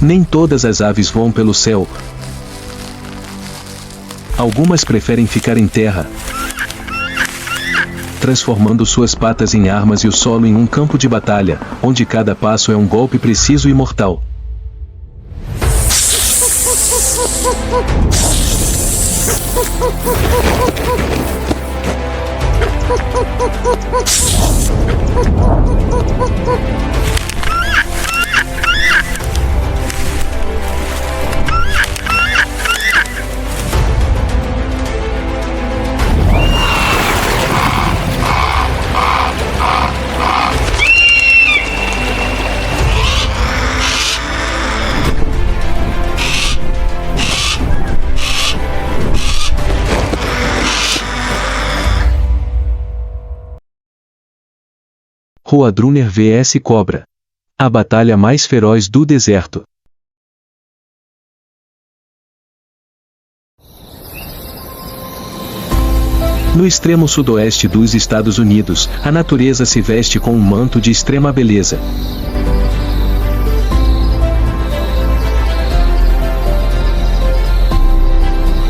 Nem todas as aves voam pelo céu. Algumas preferem ficar em terra, transformando suas patas em armas e o solo em um campo de batalha, onde cada passo é um golpe preciso e mortal. Roadrunner vs Cobra. A batalha mais feroz do deserto. No extremo sudoeste dos Estados Unidos, a natureza se veste com um manto de extrema beleza.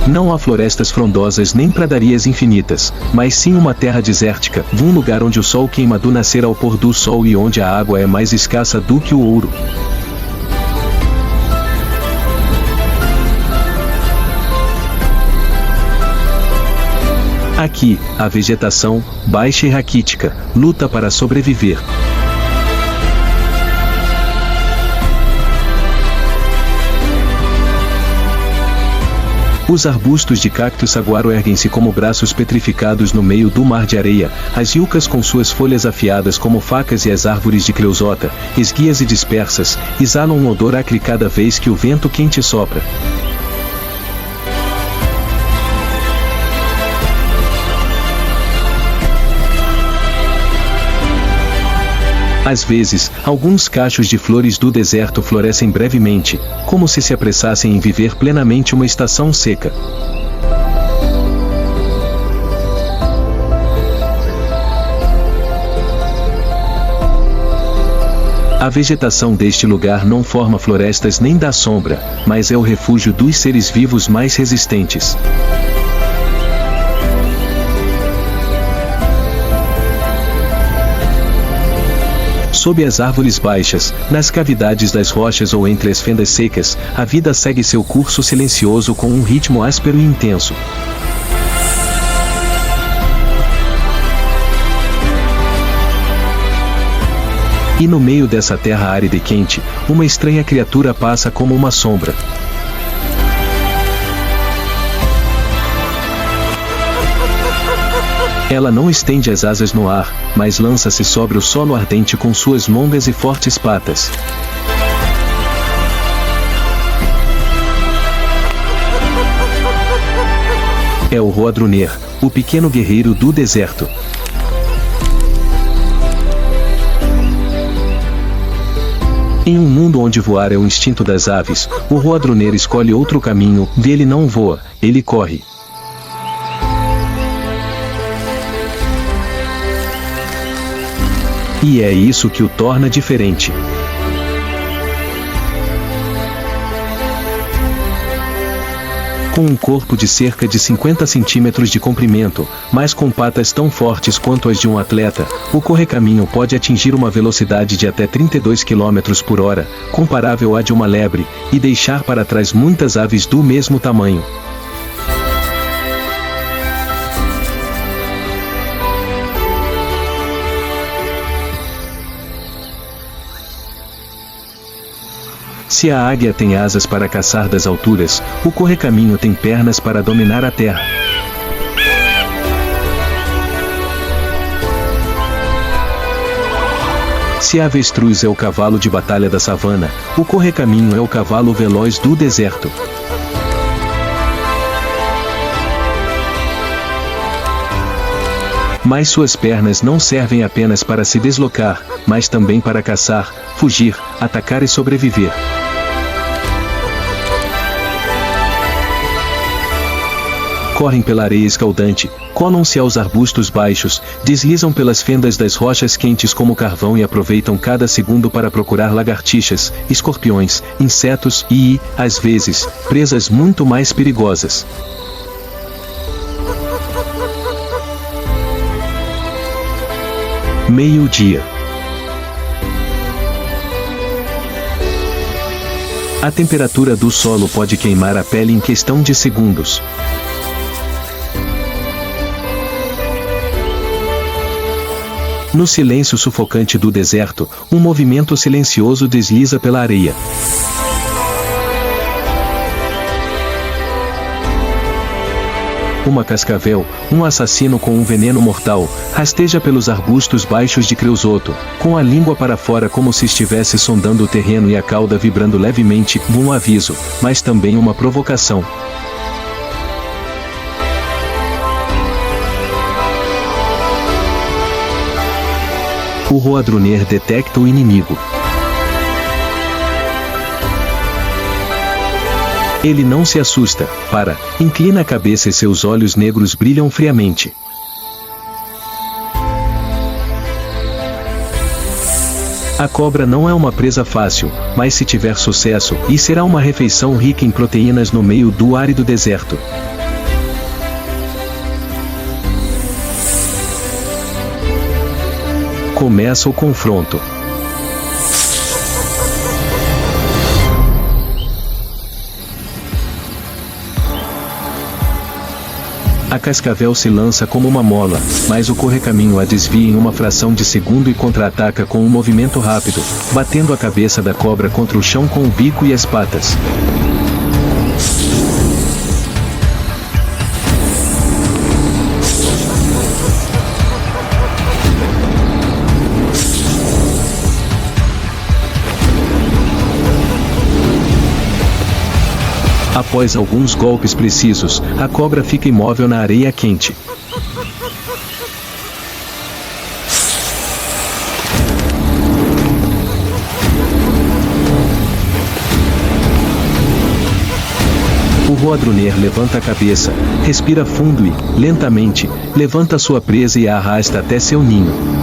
Não há florestas frondosas nem pradarias infinitas, mas sim uma terra desértica, um lugar onde o sol queima do nascer ao pôr do sol e onde a água é mais escassa do que o ouro. Aqui, a vegetação, baixa e raquítica, luta para sobreviver. Os arbustos de cacto saguaro erguem-se como braços petrificados no meio do mar de areia, as iucas com suas folhas afiadas como facas e as árvores de creusota, esguias e dispersas, exalam um odor acre cada vez que o vento quente sopra. Às vezes, alguns cachos de flores do deserto florescem brevemente, como se apressassem em viver plenamente uma estação seca. A vegetação deste lugar não forma florestas nem dá sombra, mas é o refúgio dos seres vivos mais resistentes. Sob as árvores baixas, nas cavidades das rochas ou entre as fendas secas, a vida segue seu curso silencioso com um ritmo áspero e intenso. E no meio dessa terra árida e quente, uma estranha criatura passa como uma sombra. Ela não estende as asas no ar, mas lança-se sobre o solo ardente com suas longas e fortes patas. É o Roadrunner, o pequeno guerreiro do deserto. Em um mundo onde voar é o instinto das aves, o Roadrunner escolhe outro caminho, ele não voa, ele corre. E é isso que o torna diferente. Com um corpo de cerca de 50 centímetros de comprimento, mas com patas tão fortes quanto as de um atleta, o correcaminho pode atingir uma velocidade de até 32 km por hora, comparável à de uma lebre, e deixar para trás muitas aves do mesmo tamanho. Se a águia tem asas para caçar das alturas, o correcaminho tem pernas para dominar a terra. Se a avestruz é o cavalo de batalha da savana, o correcaminho é o cavalo veloz do deserto. Mas suas pernas não servem apenas para se deslocar, mas também para caçar, fugir, atacar e sobreviver. correm pela areia escaldante, colam-se aos arbustos baixos, deslizam pelas fendas das rochas quentes como carvão e aproveitam cada segundo para procurar lagartixas, escorpiões, insetos e, às vezes, presas muito mais perigosas. Meio-dia. A temperatura do solo pode queimar a pele em questão de segundos. No silêncio sufocante do deserto, um movimento silencioso desliza pela areia. Uma cascavel, um assassino com um veneno mortal, rasteja pelos arbustos baixos de Creosoto, com a língua para fora como se estivesse sondando o terreno e a cauda vibrando levemente, um aviso, mas também uma provocação. O Roadrunner detecta o inimigo. Ele não se assusta, inclina a cabeça e seus olhos negros brilham friamente. A cobra não é uma presa fácil, mas se tiver sucesso, e será uma refeição rica em proteínas no meio do árido deserto. Começa o confronto. A cascavel se lança como uma mola, mas o correcaminho a desvia em uma fração de segundo e contra-ataca com um movimento rápido, batendo a cabeça da cobra contra o chão com o bico e as patas. Após alguns golpes precisos, a cobra fica imóvel na areia quente. O Roadrunner levanta a cabeça, respira fundo e, lentamente, levanta sua presa e a arrasta até seu ninho.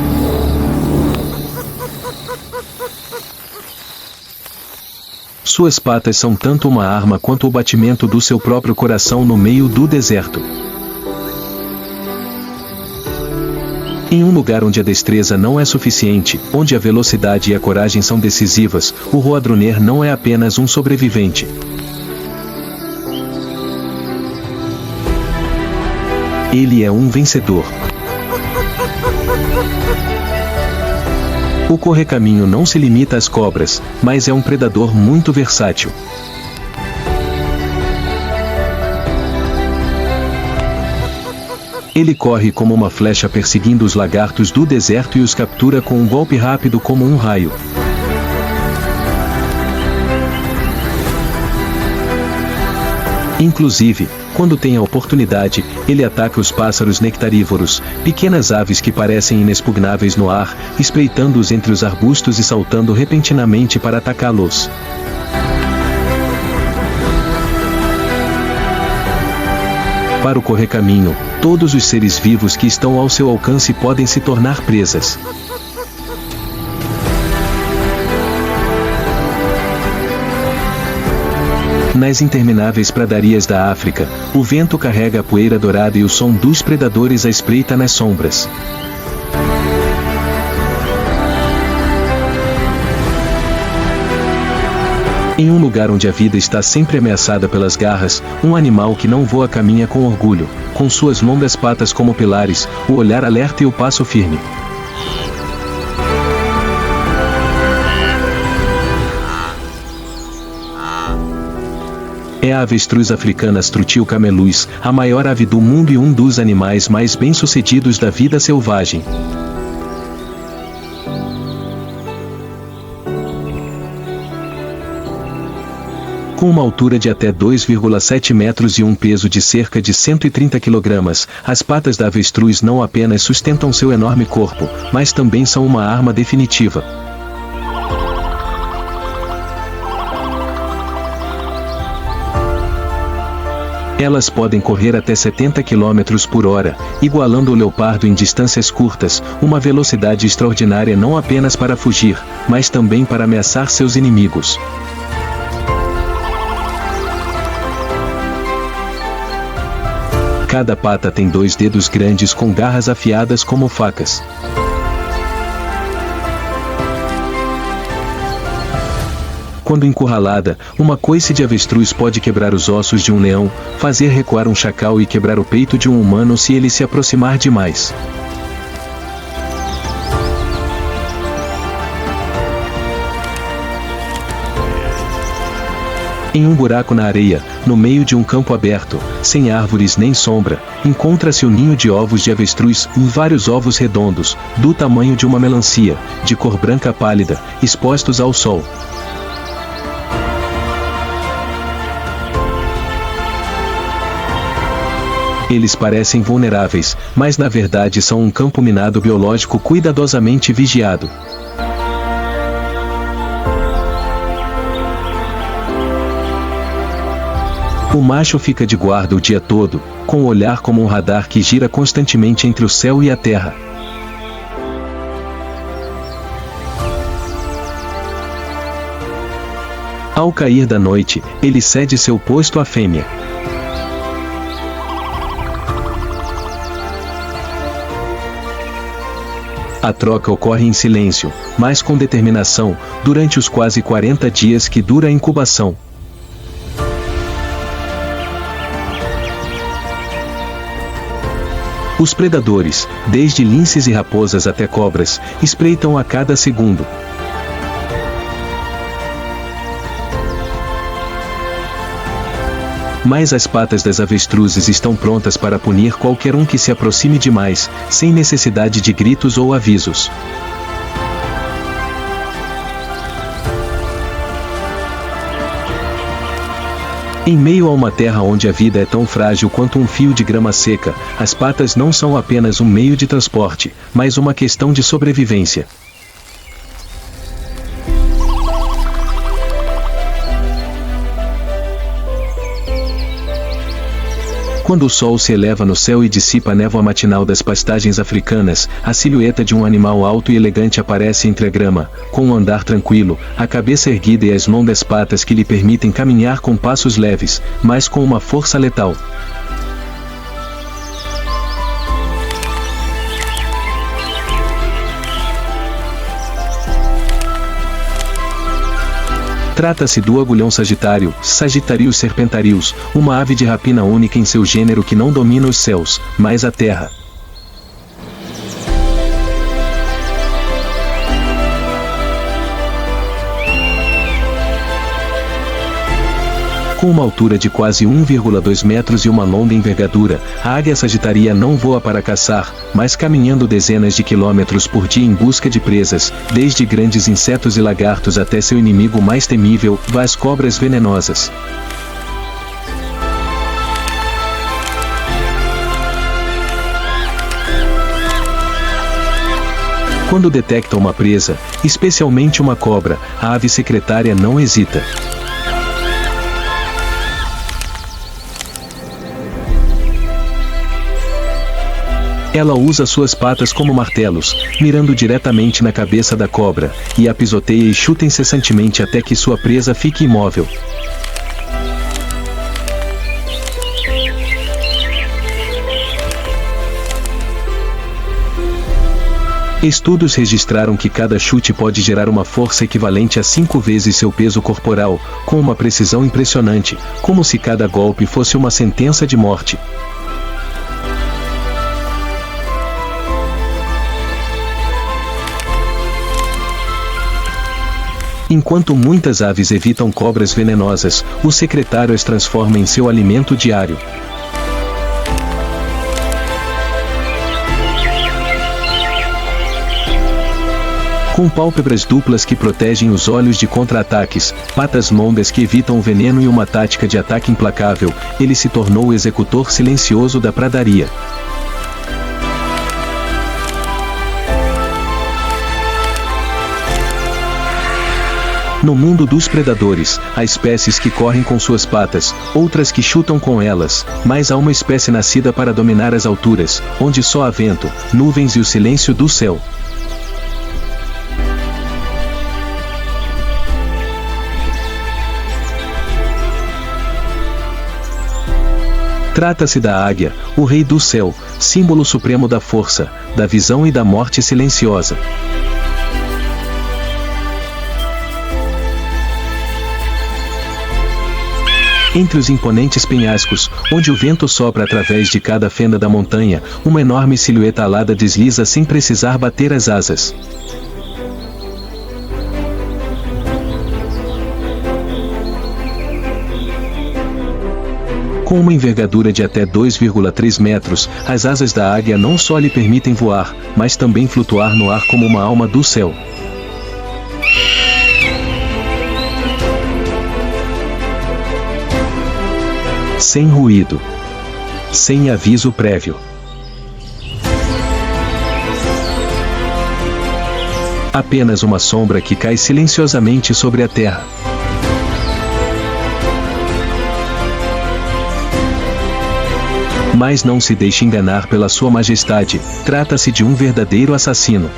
Suas patas são tanto uma arma quanto o batimento do seu próprio coração no meio do deserto. Em um lugar onde a destreza não é suficiente, onde a velocidade e a coragem são decisivas, o Roadrunner não é apenas um sobrevivente. Ele é um vencedor. O correcaminho não se limita às cobras, mas é um predador muito versátil. Ele corre como uma flecha perseguindo os lagartos do deserto e os captura com um golpe rápido como um raio. Inclusive, quando tem a oportunidade, ele ataca os pássaros nectarívoros, pequenas aves que parecem inexpugnáveis no ar, espreitando-os entre os arbustos e saltando repentinamente para atacá-los. Para o correcaminho, todos os seres vivos que estão ao seu alcance podem se tornar presas. Nas intermináveis pradarias da África, o vento carrega a poeira dourada e o som dos predadores a espreita nas sombras. Em um lugar onde a vida está sempre ameaçada pelas garras, um animal que não voa caminha com orgulho, com suas longas patas como pilares, o olhar alerta e o passo firme. É a avestruz africana Struthio camelus, a maior ave do mundo e um dos animais mais bem-sucedidos da vida selvagem. Com uma altura de até 2,7 metros e um peso de cerca de 130 kg, as patas da avestruz não apenas sustentam seu enorme corpo, mas também são uma arma definitiva. Elas podem correr até 70 km por hora, igualando o leopardo em distâncias curtas, uma velocidade extraordinária não apenas para fugir, mas também para ameaçar seus inimigos. Cada pata tem 2 dedos grandes com garras afiadas como facas. Quando encurralada, uma coice de avestruz pode quebrar os ossos de um leão, fazer recuar um chacal e quebrar o peito de um humano se ele se aproximar demais. Em um buraco na areia, no meio de um campo aberto, sem árvores nem sombra, encontra-se um ninho de ovos de avestruz, vários ovos redondos, do tamanho de uma melancia, de cor branca pálida, expostos ao sol. Eles parecem vulneráveis, mas na verdade são um campo minado biológico cuidadosamente vigiado. O macho fica de guarda o dia todo, com o olhar como um radar que gira constantemente entre o céu e a terra. Ao cair da noite, ele cede seu posto à fêmea. A troca ocorre em silêncio, mas com determinação, durante os quase 40 dias que dura a incubação. Os predadores, desde linces e raposas até cobras, espreitam a cada segundo. Mas as patas das avestruzes estão prontas para punir qualquer um que se aproxime demais, sem necessidade de gritos ou avisos. Em meio a uma terra onde a vida é tão frágil quanto um fio de grama seca, as patas não são apenas um meio de transporte, mas uma questão de sobrevivência. Quando o sol se eleva no céu e dissipa a névoa matinal das pastagens africanas, a silhueta de um animal alto e elegante aparece entre a grama, com um andar tranquilo, a cabeça erguida e as longas patas que lhe permitem caminhar com passos leves, mas com uma força letal. Trata-se do agulhão sagitário, Sagittarius serpentarius, uma ave de rapina única em seu gênero que não domina os céus, mas a terra. Com uma altura de quase 1,2 metros e uma longa envergadura, a águia sagitaria não voa para caçar, mas caminhando dezenas de quilômetros por dia em busca de presas, desde grandes insetos e lagartos até seu inimigo mais temível, as cobras venenosas. Quando detecta uma presa, especialmente uma cobra, a ave secretária não hesita. Ela usa suas patas como martelos, mirando diretamente na cabeça da cobra, e a pisoteia e chuta incessantemente até que sua presa fique imóvel. Estudos registraram que cada chute pode gerar uma força equivalente a 5 vezes seu peso corporal, com uma precisão impressionante, como se cada golpe fosse uma sentença de morte. Enquanto muitas aves evitam cobras venenosas, o secretário as transforma em seu alimento diário. Com pálpebras duplas que protegem os olhos de contra-ataques, patas longas que evitam o veneno e uma tática de ataque implacável, ele se tornou o executor silencioso da pradaria. No mundo dos predadores, há espécies que correm com suas patas, outras que chutam com elas, mas há uma espécie nascida para dominar as alturas, onde só há vento, nuvens e o silêncio do céu. Trata-se da águia, o rei do céu, símbolo supremo da força, da visão e da morte silenciosa. Entre os imponentes penhascos, onde o vento sopra através de cada fenda da montanha, uma enorme silhueta alada desliza sem precisar bater as asas. Com uma envergadura de até 2,3 metros, as asas da águia não só lhe permitem voar, mas também flutuar no ar como uma alma do céu. Sem ruído. Sem aviso prévio. Apenas uma sombra que cai silenciosamente sobre a terra. Mas não se deixe enganar pela sua majestade, trata-se de um verdadeiro assassino.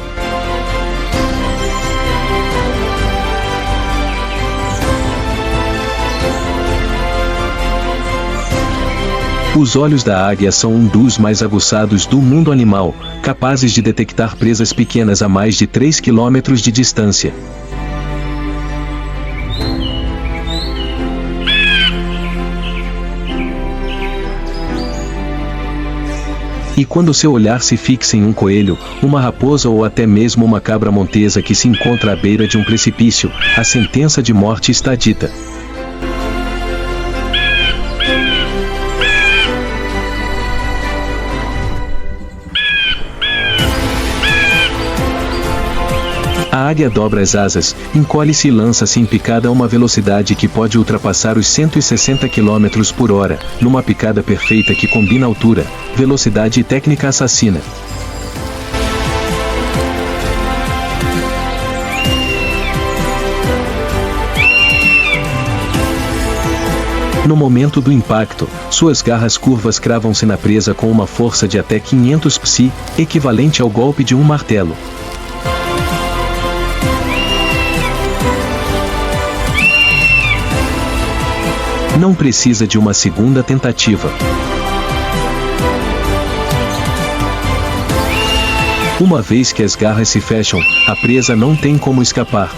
Os olhos da águia são um dos mais aguçados do mundo animal, capazes de detectar presas pequenas a mais de 3 km de distância. E quando seu olhar se fixa em um coelho, uma raposa ou até mesmo uma cabra montesa que se encontra à beira de um precipício, a sentença de morte está dita. A águia dobra as asas, encolhe-se e lança-se em picada a uma velocidade que pode ultrapassar os 160 km por hora, numa picada perfeita que combina altura, velocidade e técnica assassina. No momento do impacto, suas garras curvas cravam-se na presa com uma força de até 500 psi, equivalente ao golpe de um martelo. Não precisa de uma segunda tentativa. Uma vez que as garras se fecham, a presa não tem como escapar.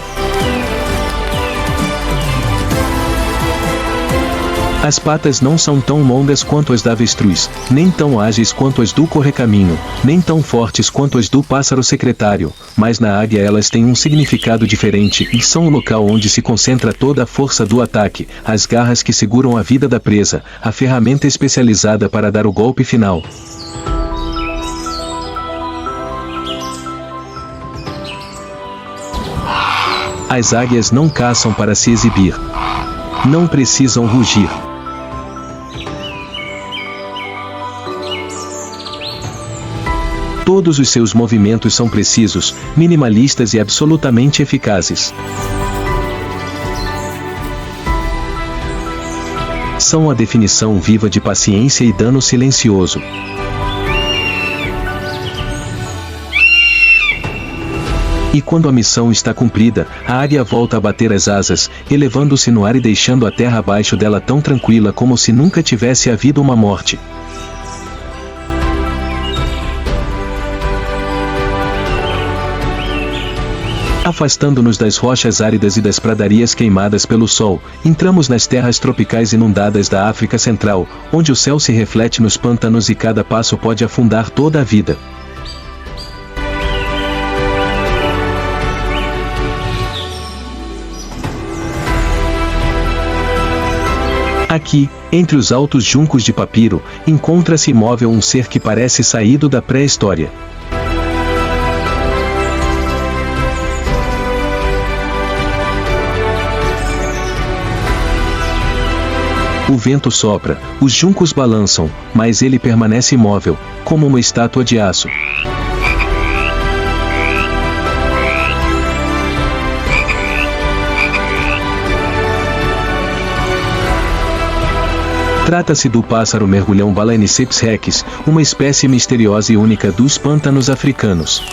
As patas não são tão longas quanto as da avestruz, nem tão ágeis quanto as do correcaminho, nem tão fortes quanto as do pássaro secretário, mas na águia elas têm um significado diferente e são o local onde se concentra toda a força do ataque, as garras que seguram a vida da presa, a ferramenta especializada para dar o golpe final. As águias não caçam para se exibir. Não precisam rugir. Todos os seus movimentos são precisos, minimalistas e absolutamente eficazes. São a definição viva de paciência e dano silencioso. E quando a missão está cumprida, a águia volta a bater as asas, elevando-se no ar e deixando a terra abaixo dela tão tranquila como se nunca tivesse havido uma morte. Afastando-nos das rochas áridas e das pradarias queimadas pelo sol, entramos nas terras tropicais inundadas da África Central, onde o céu se reflete nos pântanos e cada passo pode afundar toda a vida. Aqui, entre os altos juncos de papiro, encontra-se imóvel um ser que parece saído da pré-história. O vento sopra, os juncos balançam, mas ele permanece imóvel, como uma estátua de aço. Trata-se do pássaro mergulhão Balaeniceps rex, uma espécie misteriosa e única dos pântanos africanos.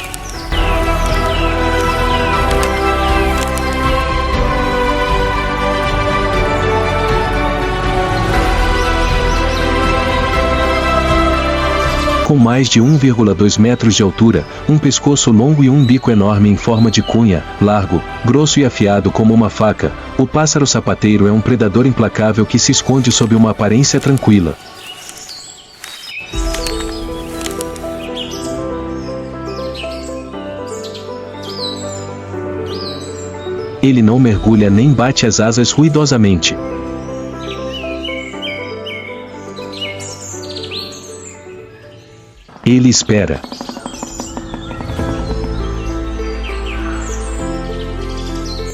Com mais de 1,2 metros de altura, um pescoço longo e um bico enorme em forma de cunha, largo, grosso e afiado como uma faca, o pássaro sapateiro é um predador implacável que se esconde sob uma aparência tranquila. Ele não mergulha nem bate as asas ruidosamente. Ele espera.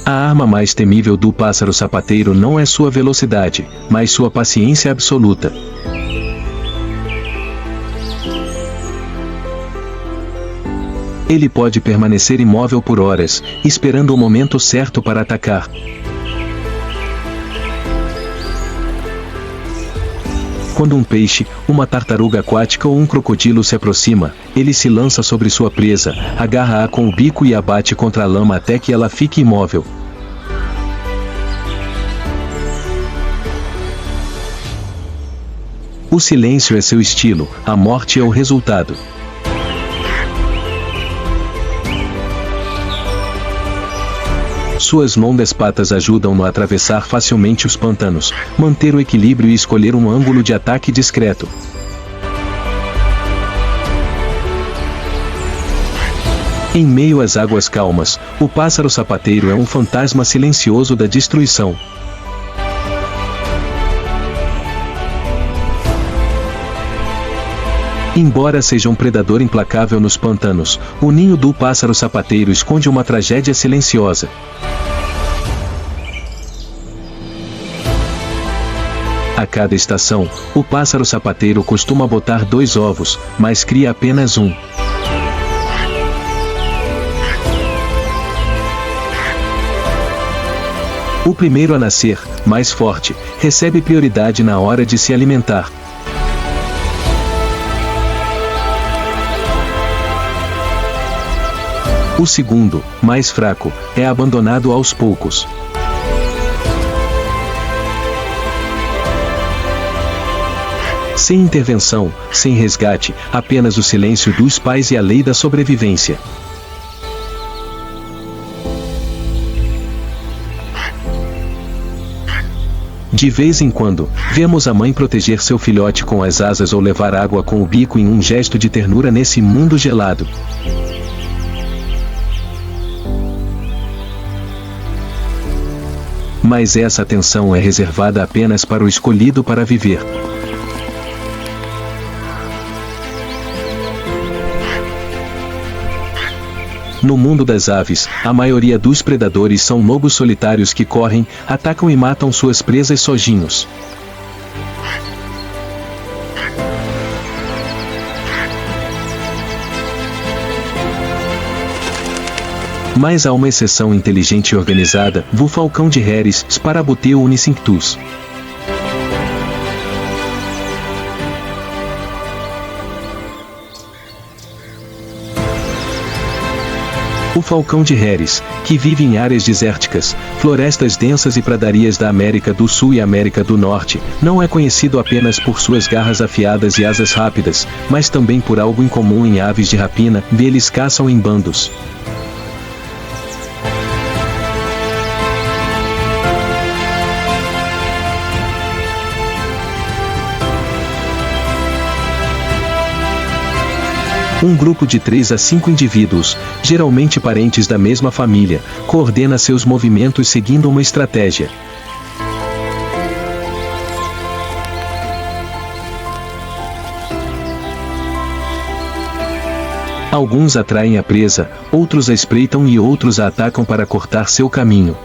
A arma mais temível do pássaro sapateiro não é sua velocidade, mas sua paciência absoluta. Ele pode permanecer imóvel por horas, esperando o momento certo para atacar. Quando um peixe, uma tartaruga aquática ou um crocodilo se aproxima, ele se lança sobre sua presa, agarra-a com o bico e a bate contra a lama até que ela fique imóvel. O silêncio é seu estilo, a morte é o resultado. Suas longas patas ajudam-no a atravessar facilmente os pantanos, manter o equilíbrio e escolher um ângulo de ataque discreto. Em meio às águas calmas, o pássaro sapateiro é um fantasma silencioso da destruição. Embora seja um predador implacável nos pantanos, o ninho do pássaro sapateiro esconde uma tragédia silenciosa. A cada estação, o pássaro sapateiro costuma botar 2 ovos, mas cria apenas um. O primeiro a nascer, mais forte, recebe prioridade na hora de se alimentar. O segundo, mais fraco, é abandonado aos poucos. Sem intervenção, sem resgate, apenas o silêncio dos pais e a lei da sobrevivência. De vez em quando, vemos a mãe proteger seu filhote com as asas ou levar água com o bico em um gesto de ternura nesse mundo gelado. Mas essa atenção é reservada apenas para o escolhido para viver. No mundo das aves, a maioria dos predadores são lobos solitários que correm, atacam e matam suas presas sozinhos. Mas há uma exceção inteligente e organizada, o falcão de Harris, Sparabuteo unicinctus. O falcão de Harris, que vive em áreas desérticas, florestas densas e pradarias da América do Sul e América do Norte, não é conhecido apenas por suas garras afiadas e asas rápidas, mas também por algo incomum em aves de rapina, eles caçam em bandos. Um grupo de 3 a 5 indivíduos, geralmente parentes da mesma família, coordena seus movimentos seguindo uma estratégia. Alguns atraem a presa, outros a espreitam e outros a atacam para cortar seu caminho.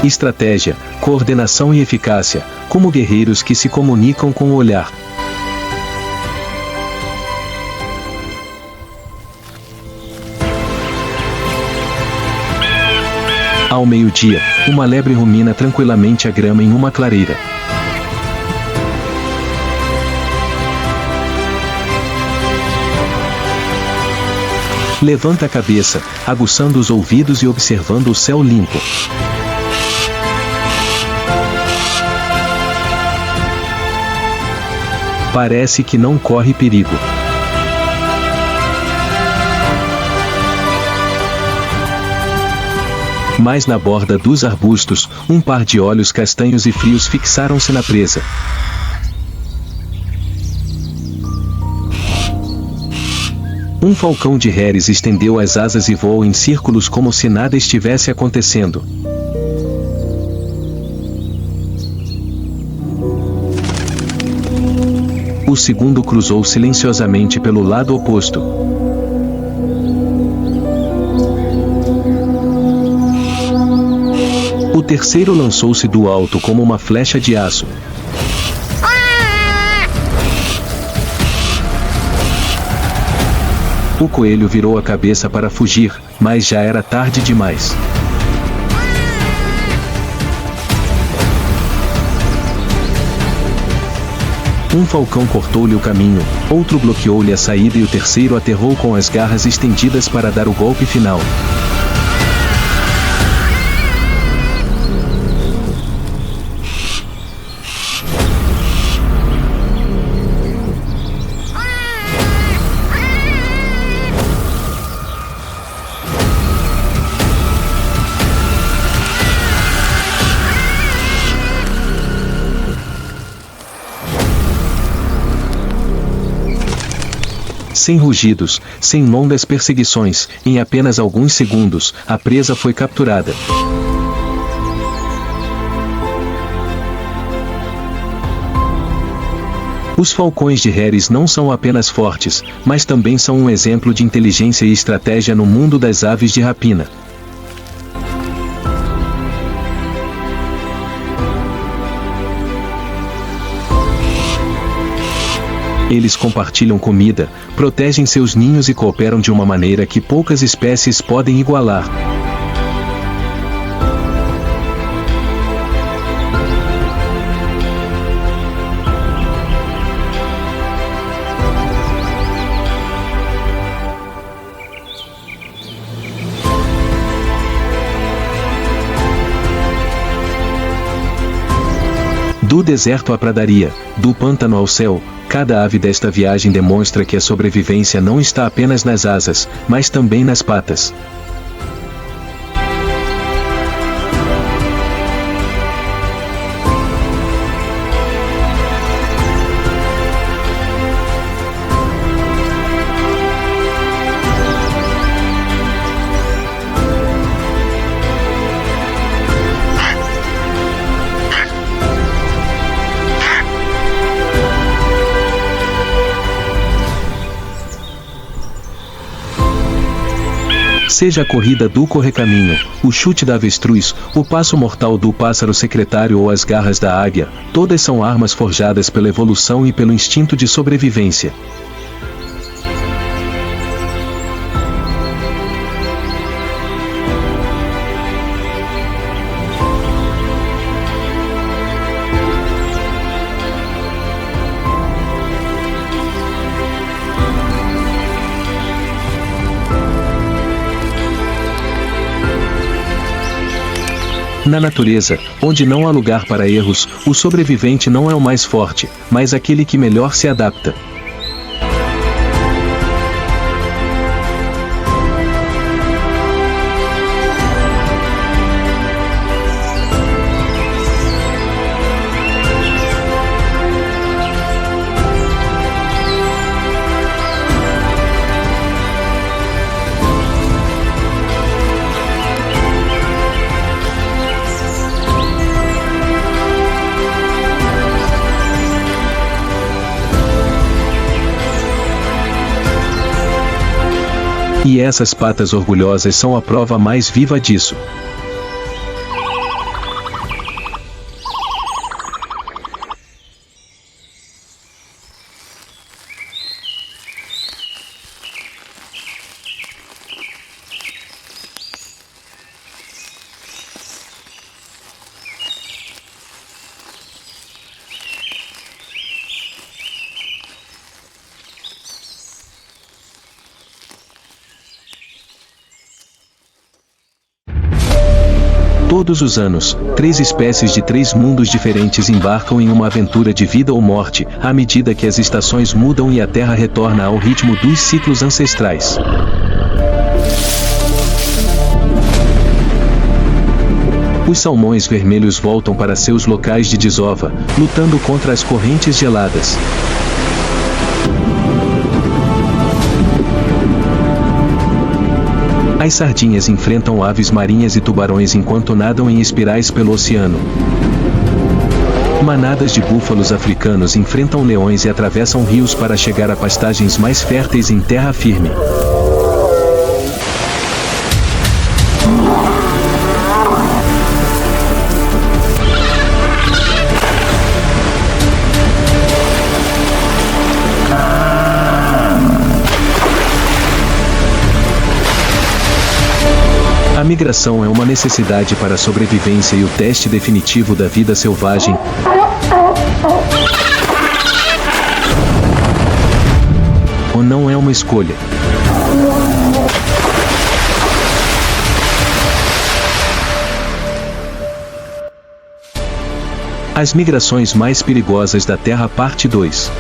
Estratégia, coordenação e eficácia, como guerreiros que se comunicam com o olhar. Ao meio-dia, uma lebre rumina tranquilamente a grama em uma clareira. Levanta a cabeça, aguçando os ouvidos e observando o céu limpo. Parece que não corre perigo. Mas na borda dos arbustos, um par de olhos castanhos e frios fixaram-se na presa. Um falcão de Heres estendeu as asas e voou em círculos como se nada estivesse acontecendo. O segundo cruzou silenciosamente pelo lado oposto. O terceiro lançou-se do alto como uma flecha de aço. O coelho virou a cabeça para fugir, mas já era tarde demais. Um falcão cortou-lhe o caminho, outro bloqueou-lhe a saída e o terceiro aterrou com as garras estendidas para dar o golpe final. Sem rugidos, sem longas perseguições, em apenas alguns segundos, a presa foi capturada. Os falcões de Heres não são apenas fortes, mas também são um exemplo de inteligência e estratégia no mundo das aves de rapina. Eles compartilham comida, protegem seus ninhos e cooperam de uma maneira que poucas espécies podem igualar. Do deserto à pradaria, do pântano ao céu, cada ave desta viagem demonstra que a sobrevivência não está apenas nas asas, mas também nas patas. Seja a corrida do correcaminho, o chute da avestruz, o passo mortal do pássaro secretário ou as garras da águia, todas são armas forjadas pela evolução e pelo instinto de sobrevivência. Na natureza, onde não há lugar para erros, o sobrevivente não é o mais forte, mas aquele que melhor se adapta. E essas patas orgulhosas são a prova mais viva disso. Todos os anos, 3 espécies de 3 mundos diferentes embarcam em uma aventura de vida ou morte, à medida que as estações mudam e a Terra retorna ao ritmo dos ciclos ancestrais. Os salmões vermelhos voltam para seus locais de desova, lutando contra as correntes geladas. As sardinhas enfrentam aves marinhas e tubarões enquanto nadam em espirais pelo oceano. Manadas de búfalos africanos enfrentam leões e atravessam rios para chegar a pastagens mais férteis em terra firme. A migração é uma necessidade para a sobrevivência e o teste definitivo da vida selvagem. Ou não é uma escolha. As migrações mais perigosas da Terra, parte 2.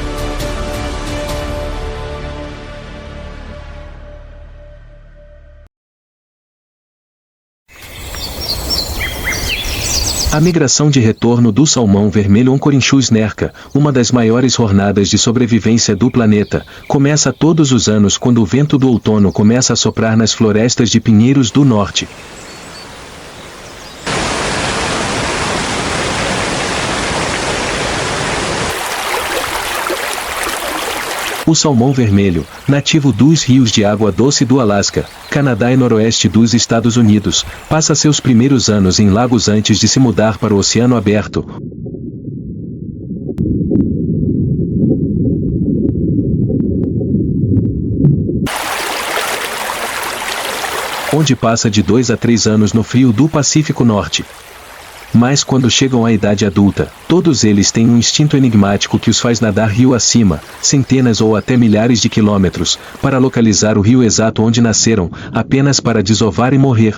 A migração de retorno do salmão vermelho Oncorhynchus nerca, uma das maiores jornadas de sobrevivência do planeta, começa todos os anos quando o vento do outono começa a soprar nas florestas de pinheiros do norte. O salmão vermelho, nativo dos rios de água doce do Alasca, Canadá e noroeste dos Estados Unidos, passa seus primeiros anos em lagos antes de se mudar para o oceano aberto. Onde passa de 2 a 3 anos no frio do Pacífico Norte. Mas quando chegam à idade adulta, todos eles têm um instinto enigmático que os faz nadar rio acima, centenas ou até milhares de quilômetros, para localizar o rio exato onde nasceram, apenas para desovar e morrer.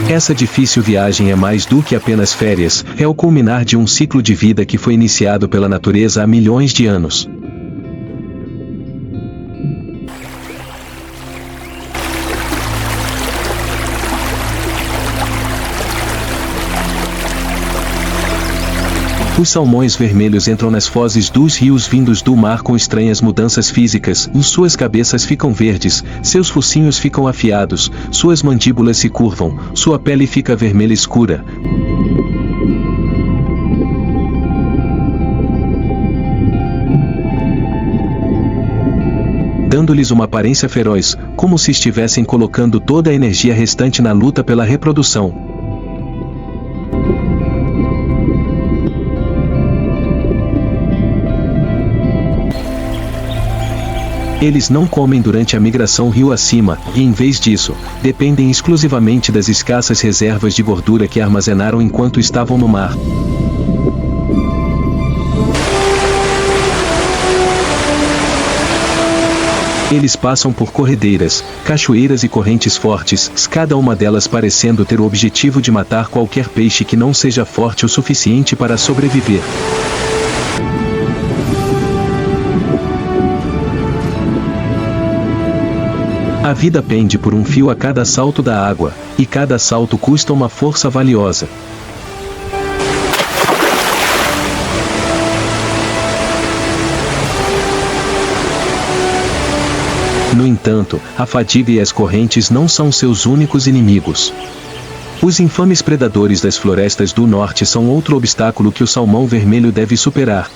Essa difícil viagem é mais do que apenas férias, é o culminar de um ciclo de vida que foi iniciado pela natureza há milhões de anos. Os salmões vermelhos entram nas fozes dos rios vindos do mar com estranhas mudanças físicas, suas cabeças ficam verdes, seus focinhos ficam afiados, suas mandíbulas se curvam, sua pele fica vermelha escura. Dando-lhes uma aparência feroz, como se estivessem colocando toda a energia restante na luta pela reprodução. Eles não comem durante a migração rio acima, e em vez disso, dependem exclusivamente das escassas reservas de gordura que armazenaram enquanto estavam no mar. Eles passam por corredeiras, cachoeiras e correntes fortes, cada uma delas parecendo ter o objetivo de matar qualquer peixe que não seja forte o suficiente para sobreviver. A vida pende por um fio a cada salto da água, e cada salto custa uma força valiosa. No entanto, a fadiga e as correntes não são seus únicos inimigos. Os infames predadores das florestas do norte são outro obstáculo que o salmão vermelho deve superar.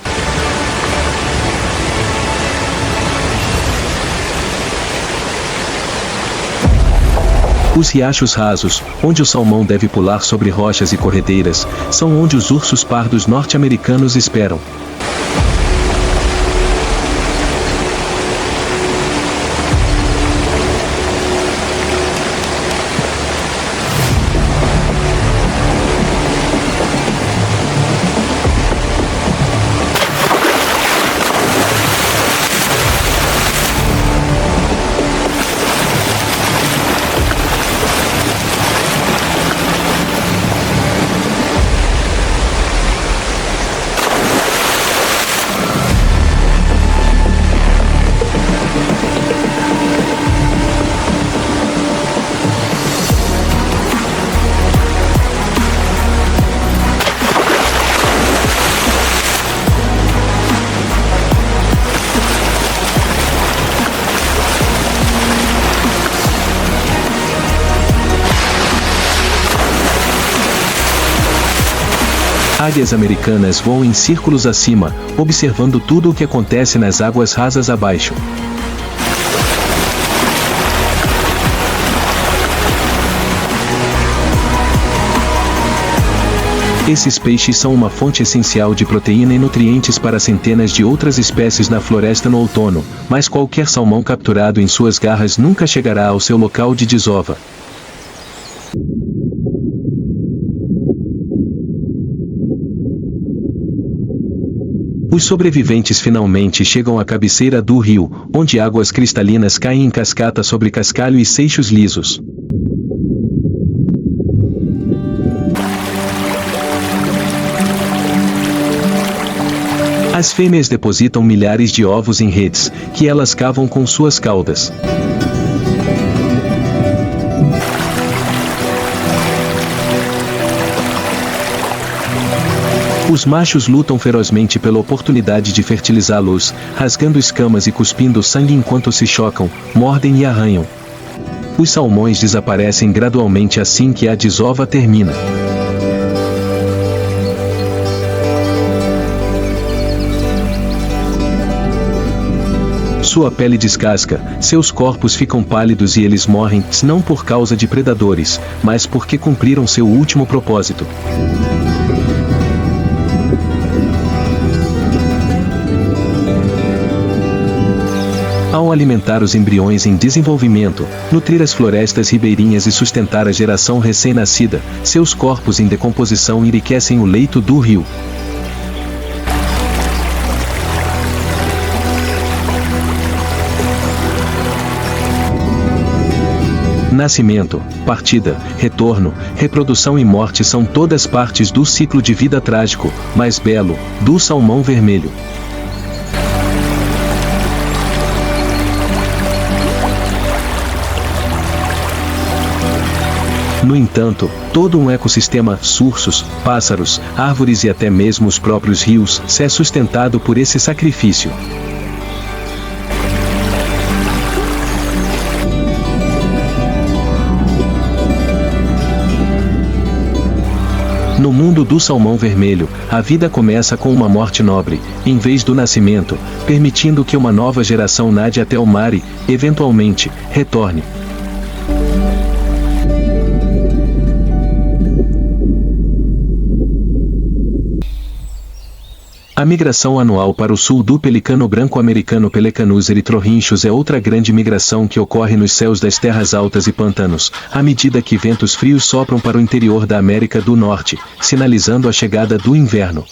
Os riachos rasos, onde o salmão deve pular sobre rochas e corredeiras, são onde os ursos pardos norte-americanos esperam. Águias americanas voam em círculos acima, observando tudo o que acontece nas águas rasas abaixo. Esses peixes são uma fonte essencial de proteína e nutrientes para centenas de outras espécies na floresta no outono, mas qualquer salmão capturado em suas garras nunca chegará ao seu local de desova. Os sobreviventes finalmente chegam à cabeceira do rio, onde águas cristalinas caem em cascata sobre cascalho e seixos lisos. As fêmeas depositam milhares de ovos em redes, que elas cavam com suas caudas. Os machos lutam ferozmente pela oportunidade de fertilizá-los, rasgando escamas e cuspindo sangue enquanto se chocam, mordem e arranham. Os salmões desaparecem gradualmente assim que a desova termina. Sua pele descasca, seus corpos ficam pálidos e eles morrem, não por causa de predadores, mas porque cumpriram seu último propósito. Ao alimentar os embriões em desenvolvimento, nutrir as florestas ribeirinhas e sustentar a geração recém-nascida, seus corpos em decomposição enriquecem o leito do rio. Nascimento, partida, retorno, reprodução e morte são todas partes do ciclo de vida trágico, mas belo, do salmão vermelho. No entanto, todo um ecossistema, ursos, pássaros, árvores e até mesmo os próprios rios, é sustentado por esse sacrifício. No mundo do salmão vermelho, a vida começa com uma morte nobre, em vez do nascimento, permitindo que uma nova geração nade até o mar e, eventualmente, retorne. A migração anual para o sul do pelicano branco americano Pelecanus erythrorhynchus é outra grande migração que ocorre nos céus das terras altas e pantanos, à medida que ventos frios sopram para o interior da América do Norte, sinalizando a chegada do inverno.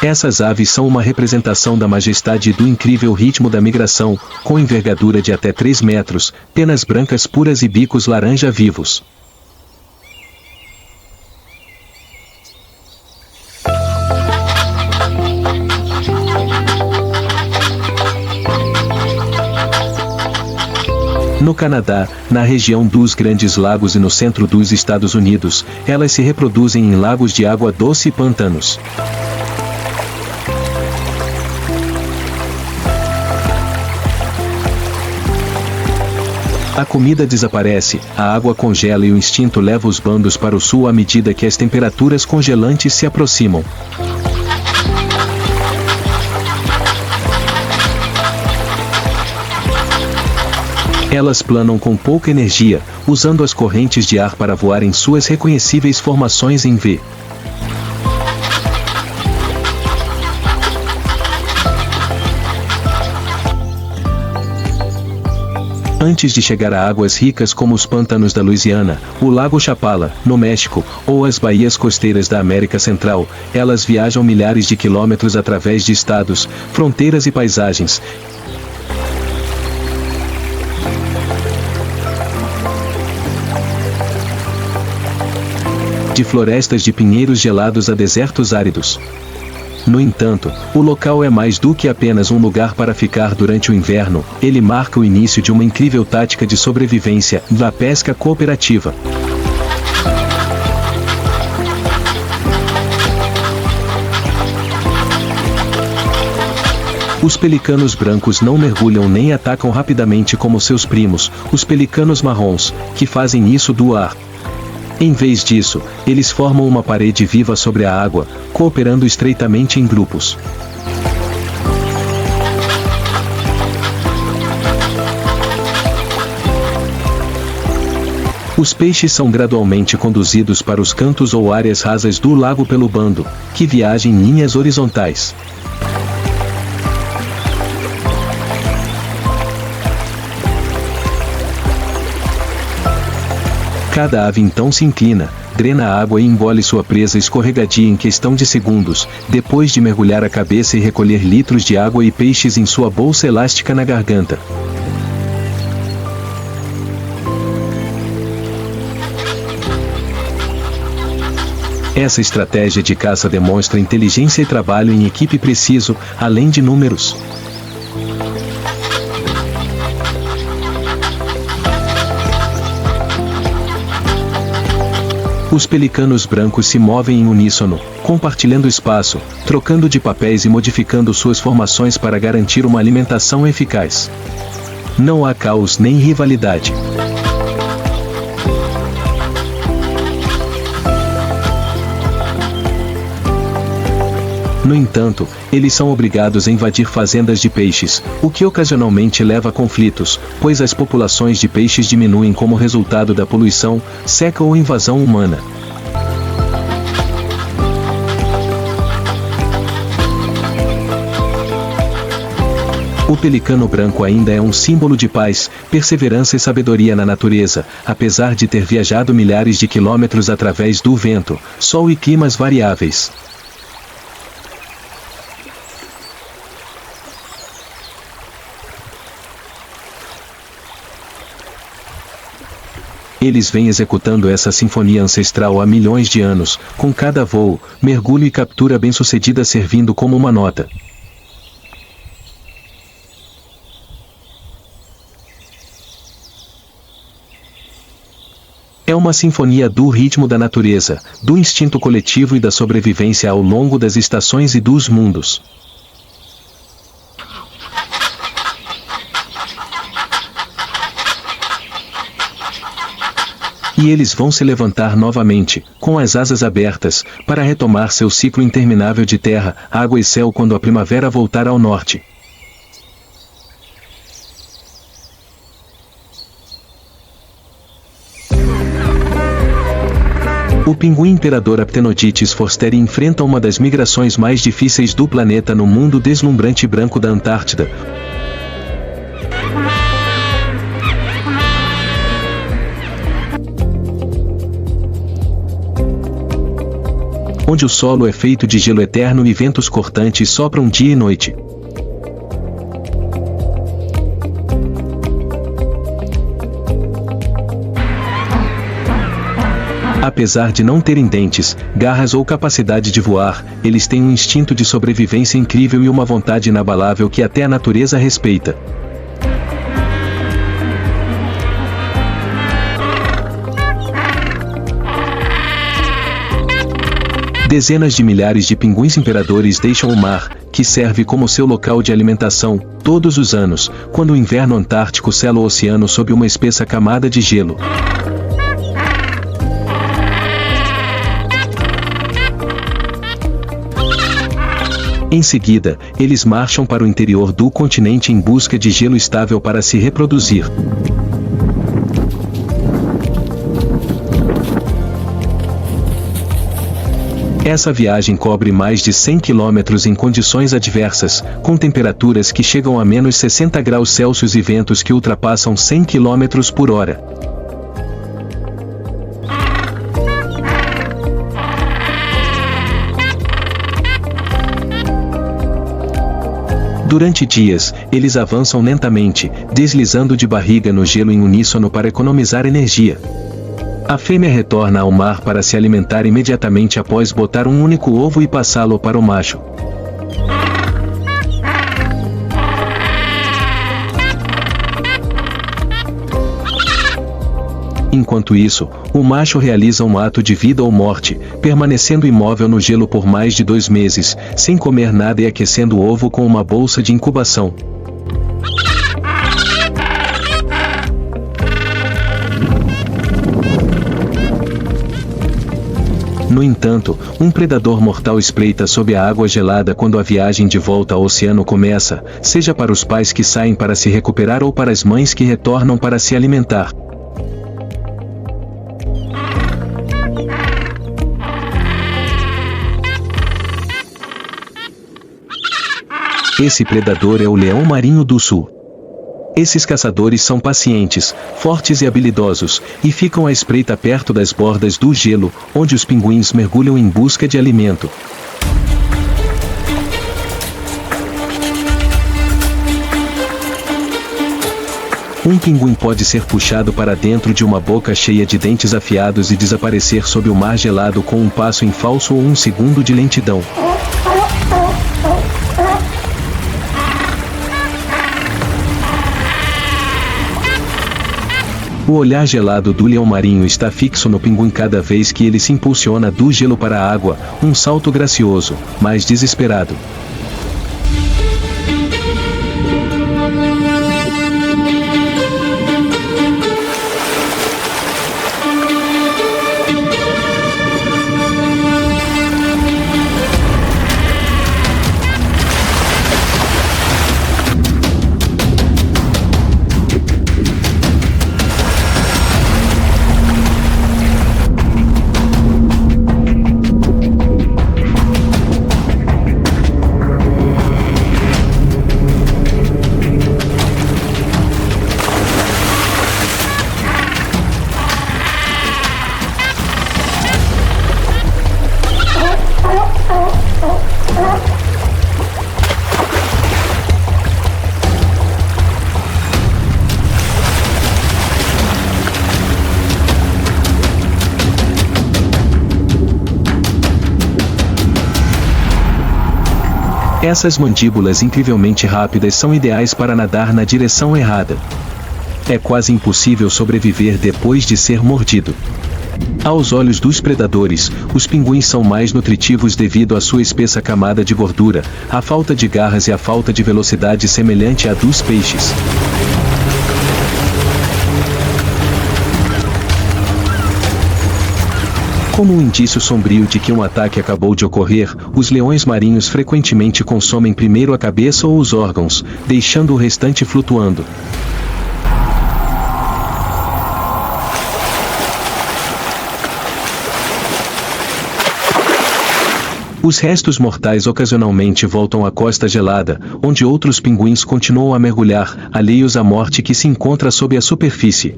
Essas aves são uma representação da majestade e do incrível ritmo da migração, com envergadura de até 3 metros, penas brancas puras e bicos laranja vivos. No Canadá, na região dos Grandes Lagos e no centro dos Estados Unidos, elas se reproduzem em lagos de água doce e pantanos. A comida desaparece, a água congela e o instinto leva os bandos para o sul à medida que as temperaturas congelantes se aproximam. Elas planam com pouca energia, usando as correntes de ar para voar em suas reconhecíveis formações em V. Antes de chegar a águas ricas como os pântanos da Louisiana, o Lago Chapala, no México, ou as baías costeiras da América Central, elas viajam milhares de quilômetros através de estados, fronteiras e paisagens. De florestas de pinheiros gelados a desertos áridos. No entanto, o local é mais do que apenas um lugar para ficar durante o inverno, ele marca o início de uma incrível tática de sobrevivência, da pesca cooperativa. Os pelicanos brancos não mergulham nem atacam rapidamente como seus primos, os pelicanos marrons, que fazem isso do ar. Em vez disso, eles formam uma parede viva sobre a água, cooperando estreitamente em grupos. Os peixes são gradualmente conduzidos para os cantos ou áreas rasas do lago pelo bando, que viaja em linhas horizontais. Cada ave então se inclina, drena a água e engole sua presa escorregadia em questão de segundos, depois de mergulhar a cabeça e recolher litros de água e peixes em sua bolsa elástica na garganta. Essa estratégia de caça demonstra inteligência e trabalho em equipe preciso, além de números. Os pelicanos brancos se movem em uníssono, compartilhando espaço, trocando de papéis e modificando suas formações para garantir uma alimentação eficaz. Não há caos nem rivalidade. No entanto, eles são obrigados a invadir fazendas de peixes, o que ocasionalmente leva a conflitos, pois as populações de peixes diminuem como resultado da poluição, seca ou invasão humana. O pelicano branco ainda é um símbolo de paz, perseverança e sabedoria na natureza, apesar de ter viajado milhares de quilômetros através do vento, sol e climas variáveis. Eles vêm executando essa sinfonia ancestral há milhões de anos, com cada voo, mergulho e captura bem-sucedida servindo como uma nota. É uma sinfonia do ritmo da natureza, do instinto coletivo e da sobrevivência ao longo das estações e dos mundos. E eles vão se levantar novamente, com as asas abertas, para retomar seu ciclo interminável de terra, água e céu quando a primavera voltar ao norte. O pinguim imperador Aptenodites forsteri enfrenta uma das migrações mais difíceis do planeta no mundo deslumbrante branco da Antártida. Onde o solo é feito de gelo eterno e ventos cortantes sopram dia e noite. Apesar de não terem dentes, garras ou capacidade de voar, eles têm um instinto de sobrevivência incrível e uma vontade inabalável que até a natureza respeita. Dezenas de milhares de pinguins imperadores deixam o mar, que serve como seu local de alimentação, todos os anos, quando o inverno antártico sela o oceano sob uma espessa camada de gelo. Em seguida, eles marcham para o interior do continente em busca de gelo estável para se reproduzir. Essa viagem cobre mais de 100 quilômetros em condições adversas, com temperaturas que chegam a menos 60 graus Celsius e ventos que ultrapassam 100 quilômetros por hora. Durante dias, eles avançam lentamente, deslizando de barriga no gelo em uníssono para economizar energia. A fêmea retorna ao mar para se alimentar imediatamente após botar um único ovo e passá-lo para o macho. Enquanto isso, o macho realiza um ato de vida ou morte, permanecendo imóvel no gelo por mais de 2 meses, sem comer nada e aquecendo o ovo com uma bolsa de incubação. No entanto, um predador mortal espreita sob a água gelada quando a viagem de volta ao oceano começa, seja para os pais que saem para se recuperar ou para as mães que retornam para se alimentar. Esse predador é o leão marinho do sul. Esses caçadores são pacientes, fortes e habilidosos, e ficam à espreita perto das bordas do gelo, onde os pinguins mergulham em busca de alimento. Um pinguim pode ser puxado para dentro de uma boca cheia de dentes afiados e desaparecer sob o mar gelado com um passo em falso ou um segundo de lentidão. O olhar gelado do leão marinho está fixo no pinguim cada vez que ele se impulsiona do gelo para a água, um salto gracioso, mas desesperado. Essas mandíbulas incrivelmente rápidas são ideais para nadar na direção errada. É quase impossível sobreviver depois de ser mordido. Aos olhos dos predadores, os pinguins são mais nutritivos devido à sua espessa camada de gordura, à falta de garras e à falta de velocidade semelhante à dos peixes. Como um indício sombrio de que um ataque acabou de ocorrer, os leões marinhos frequentemente consomem primeiro a cabeça ou os órgãos, deixando o restante flutuando. Os restos mortais ocasionalmente voltam à costa gelada, onde outros pinguins continuam a mergulhar, alheios à morte que se encontra sob a superfície.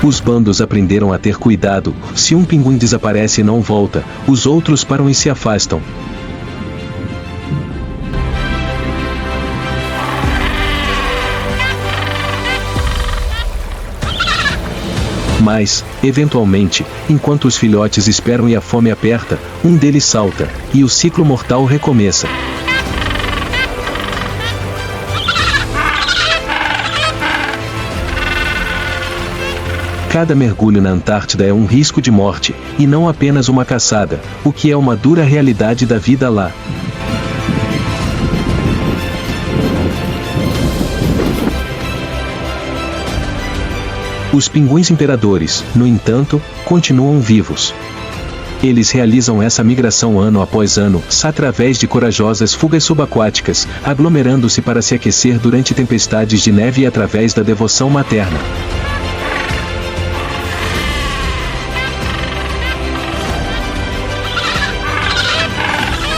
Os bandos aprenderam a ter cuidado. Se um pinguim desaparece e não volta, os outros param e se afastam. Mas, eventualmente, enquanto os filhotes esperam e a fome aperta, um deles salta, e o ciclo mortal recomeça. Cada mergulho na Antártida é um risco de morte, e não apenas uma caçada, o que é uma dura realidade da vida lá. Os pinguins imperadores, no entanto, continuam vivos. Eles realizam essa migração ano após ano, através de corajosas fugas subaquáticas, aglomerando-se para se aquecer durante tempestades de neve e através da devoção materna.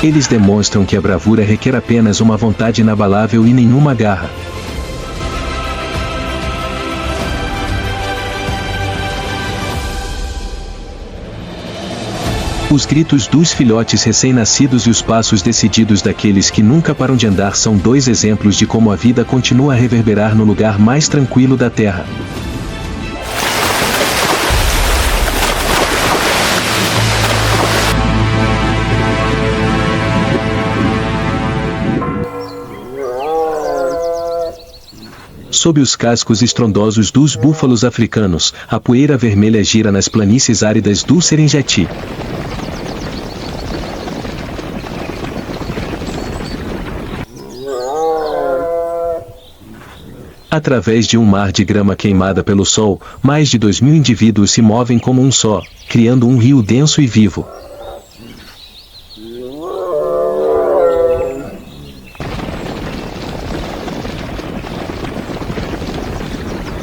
Eles demonstram que a bravura requer apenas uma vontade inabalável e nenhuma garra. Os gritos dos filhotes recém-nascidos e os passos decididos daqueles que nunca param de andar são dois exemplos de como a vida continua a reverberar no lugar mais tranquilo da Terra. Sob os cascos estrondosos dos búfalos africanos, a poeira vermelha gira nas planícies áridas do Serengeti. Através de um mar de grama queimada pelo sol, mais de 2.000 indivíduos se movem como um só, criando um rio denso e vivo.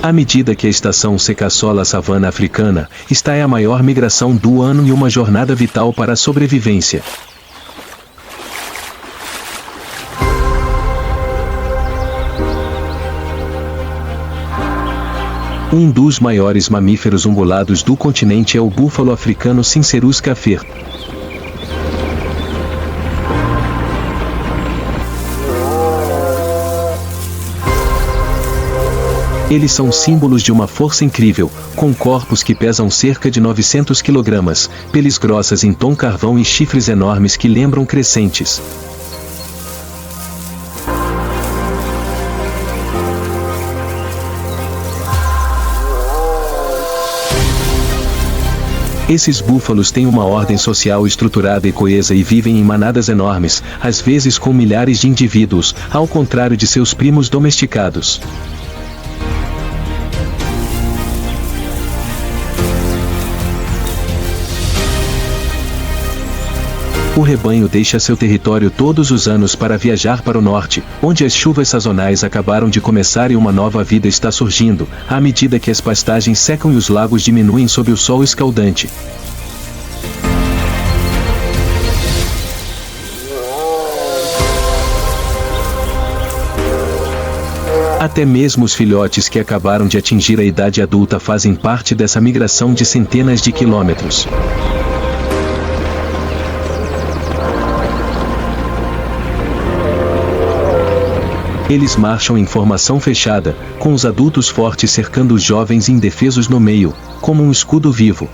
À medida que a estação seca assola a savana africana, esta é a maior migração do ano e uma jornada vital para a sobrevivência. Um dos maiores mamíferos ungulados do continente é o búfalo africano Cincerus caffer. Eles são símbolos de uma força incrível, com corpos que pesam cerca de 900 kg, peles grossas em tom carvão e chifres enormes que lembram crescentes. Esses búfalos têm uma ordem social estruturada e coesa e vivem em manadas enormes, às vezes com milhares de indivíduos, ao contrário de seus primos domesticados. O rebanho deixa seu território todos os anos para viajar para o norte, onde as chuvas sazonais acabaram de começar e uma nova vida está surgindo, à medida que as pastagens secam e os lagos diminuem sob o sol escaldante. Até mesmo os filhotes que acabaram de atingir a idade adulta fazem parte dessa migração de centenas de quilômetros. Eles marcham em formação fechada, com os adultos fortes cercando os jovens indefesos no meio, como um escudo vivo.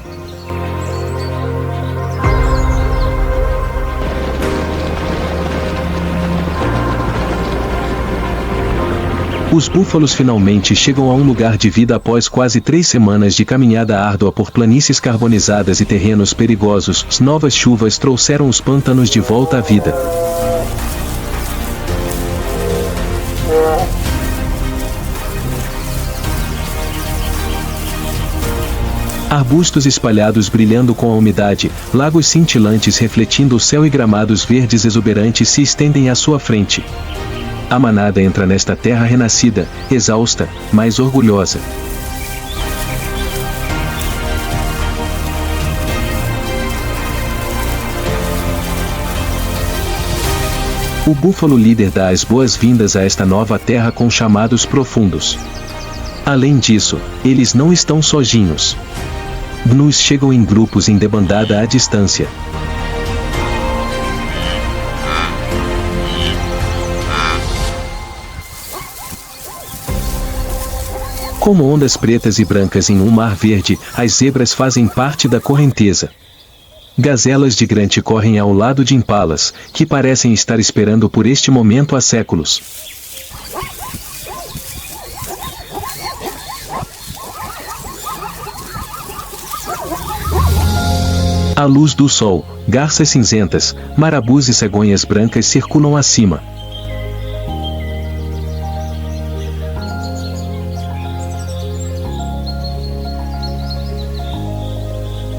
Os búfalos finalmente chegam a um lugar de vida após quase 3 semanas de caminhada árdua por planícies carbonizadas e terrenos perigosos. Novas chuvas trouxeram os pântanos de volta à vida. Arbustos espalhados brilhando com a umidade, lagos cintilantes refletindo o céu e gramados verdes exuberantes se estendem à sua frente. A manada entra nesta terra renascida, exausta, mas orgulhosa. O búfalo líder dá as boas-vindas a esta nova terra com chamados profundos. Além disso, eles não estão sozinhos. Gnus chegam em grupos em debandada à distância. Como ondas pretas e brancas em um mar verde, as zebras fazem parte da correnteza. Gazelas de grande correm ao lado de impalas, que parecem estar esperando por este momento há séculos. À luz do sol, garças cinzentas, marabus e cegonhas brancas circulam acima.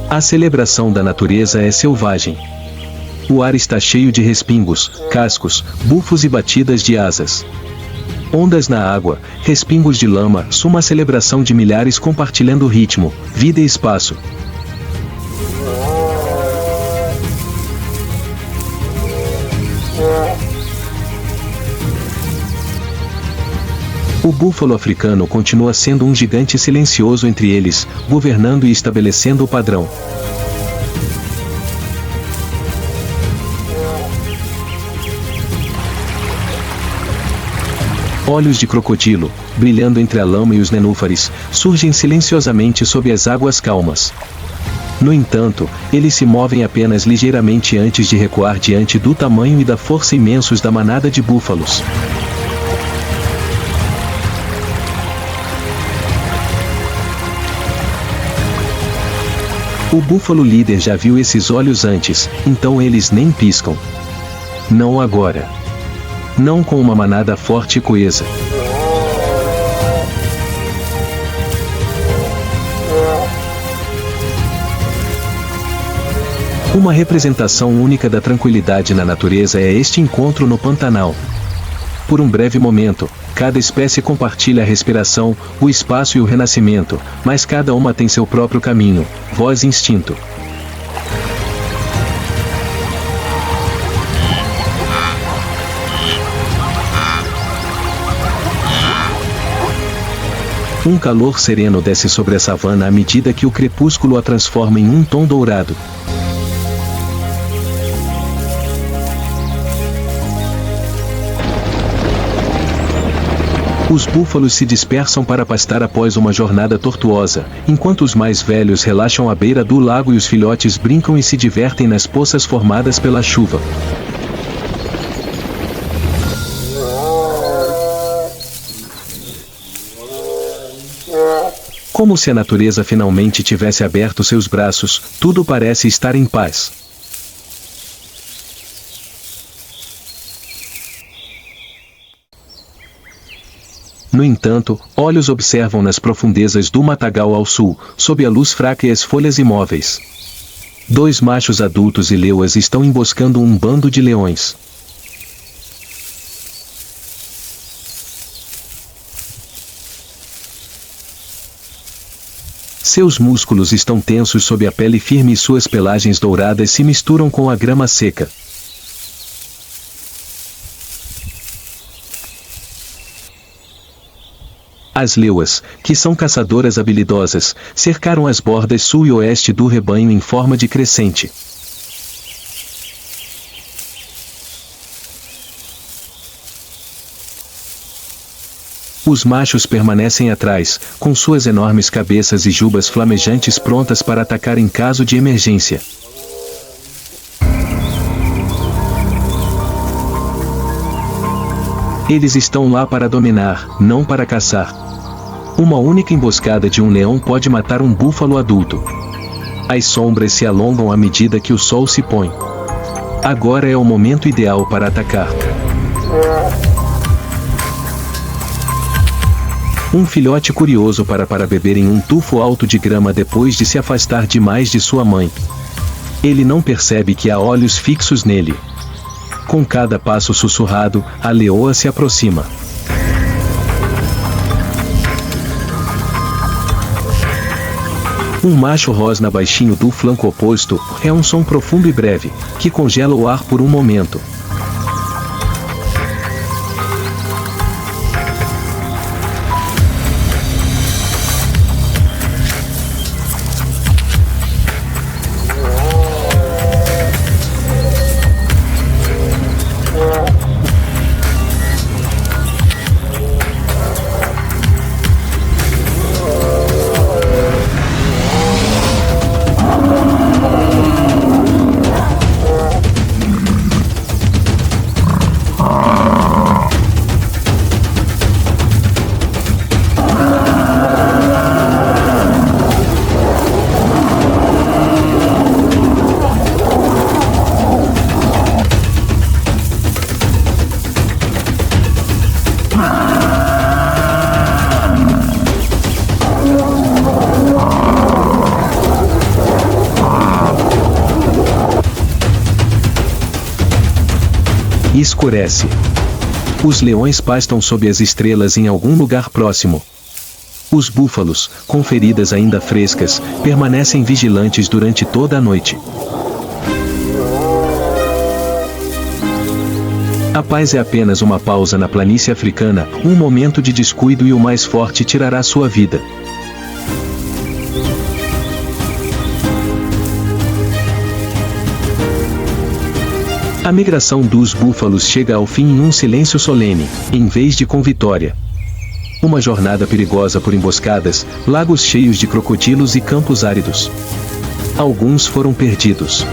A celebração da natureza é selvagem. O ar está cheio de respingos, cascos, bufos e batidas de asas. Ondas na água, respingos de lama, uma celebração de milhares compartilhando ritmo, vida e espaço. O búfalo africano continua sendo um gigante silencioso entre eles, governando e estabelecendo o padrão. Olhos de crocodilo, brilhando entre a lama e os nenúfares, surgem silenciosamente sob as águas calmas. No entanto, eles se movem apenas ligeiramente antes de recuar diante do tamanho e da força imensos da manada de búfalos. O búfalo líder já viu esses olhos antes, então eles nem piscam. Não agora. Não com uma manada forte e coesa. Uma representação única da tranquilidade na natureza é este encontro no Pantanal. Por um breve momento, cada espécie compartilha a respiração, o espaço e o renascimento, mas cada uma tem seu próprio caminho, voz e instinto. Um calor sereno desce sobre a savana à medida que o crepúsculo a transforma em um tom dourado. Os búfalos se dispersam para pastar após uma jornada tortuosa, enquanto os mais velhos relaxam à beira do lago e os filhotes brincam e se divertem nas poças formadas pela chuva. Como se a natureza finalmente tivesse aberto seus braços, tudo parece estar em paz. No entanto, olhos observam nas profundezas do matagal ao sul, sob a luz fraca e as folhas imóveis. 2 machos adultos e leoas estão emboscando um bando de leões. Seus músculos estão tensos sob a pele firme e suas pelagens douradas se misturam com a grama seca. As leoas, que são caçadoras habilidosas, cercaram as bordas sul e oeste do rebanho em forma de crescente. Os machos permanecem atrás, com suas enormes cabeças e jubas flamejantes prontas para atacar em caso de emergência. Eles estão lá para dominar, não para caçar. Uma única emboscada de um leão pode matar um búfalo adulto. As sombras se alongam à medida que o sol se põe. Agora é o momento ideal para atacar. Um filhote curioso para beber em um tufo alto de grama depois de se afastar demais de sua mãe. Ele não percebe que há olhos fixos nele. Com cada passo sussurrado, a leoa se aproxima. Um macho rosna baixinho do flanco oposto, é um som profundo e breve, que congela o ar por um momento. E escurece. Os leões pastam sob as estrelas em algum lugar próximo. Os búfalos, com feridas ainda frescas, permanecem vigilantes durante toda a noite. A paz é apenas uma pausa na planície africana, um momento de descuido e o mais forte tirará sua vida. A migração dos búfalos chega ao fim em um silêncio solene, em vez de com vitória. Uma jornada perigosa por emboscadas, lagos cheios de crocodilos e campos áridos. Alguns foram perdidos.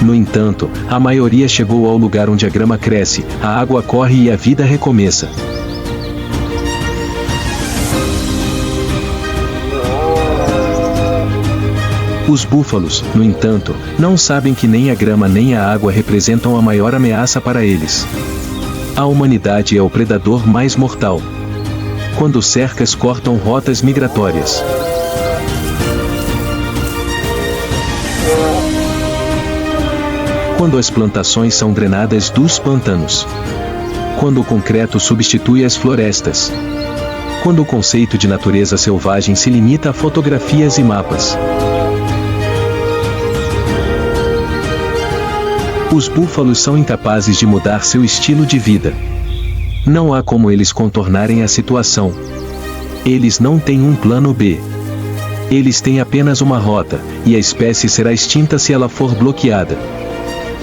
No entanto, a maioria chegou ao lugar onde a grama cresce, a água corre e a vida recomeça. Os búfalos, no entanto, não sabem que nem a grama nem a água representam a maior ameaça para eles. A humanidade é o predador mais mortal. Quando cercas cortam rotas migratórias. Quando as plantações são drenadas dos pantanos. Quando o concreto substitui as florestas. Quando o conceito de natureza selvagem se limita a fotografias e mapas. Os búfalos são incapazes de mudar seu estilo de vida. Não há como eles contornarem a situação. Eles não têm um plano B. Eles têm apenas uma rota, e a espécie será extinta se ela for bloqueada.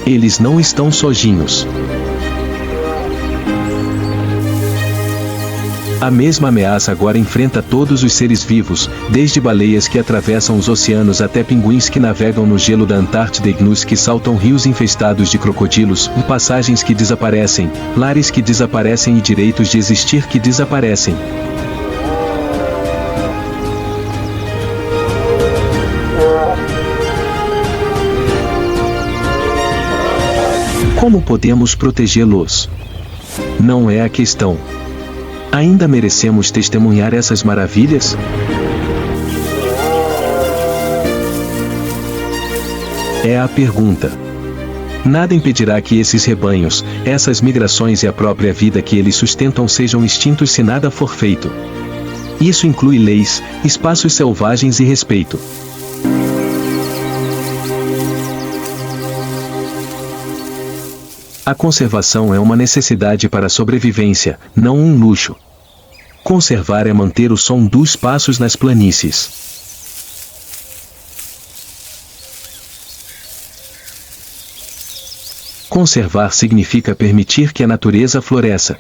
Eles não estão sozinhos. A mesma ameaça agora enfrenta todos os seres vivos, desde baleias que atravessam os oceanos até pinguins que navegam no gelo da Antártida e gnus que saltam rios infestados de crocodilos, passagens que desaparecem, lares que desaparecem e direitos de existir que desaparecem. Como podemos protegê-los? Não é a questão. Ainda merecemos testemunhar essas maravilhas? É a pergunta. Nada impedirá que esses rebanhos, essas migrações e a própria vida que eles sustentam sejam extintos se nada for feito. Isso inclui leis, espaços selvagens e respeito. A conservação é uma necessidade para a sobrevivência, não um luxo. Conservar é manter o som dos passos nas planícies. Conservar significa permitir que a natureza floresça.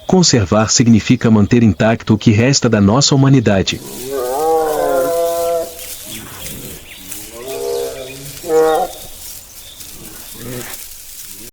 Conservar significa manter intacto o que resta da nossa humanidade.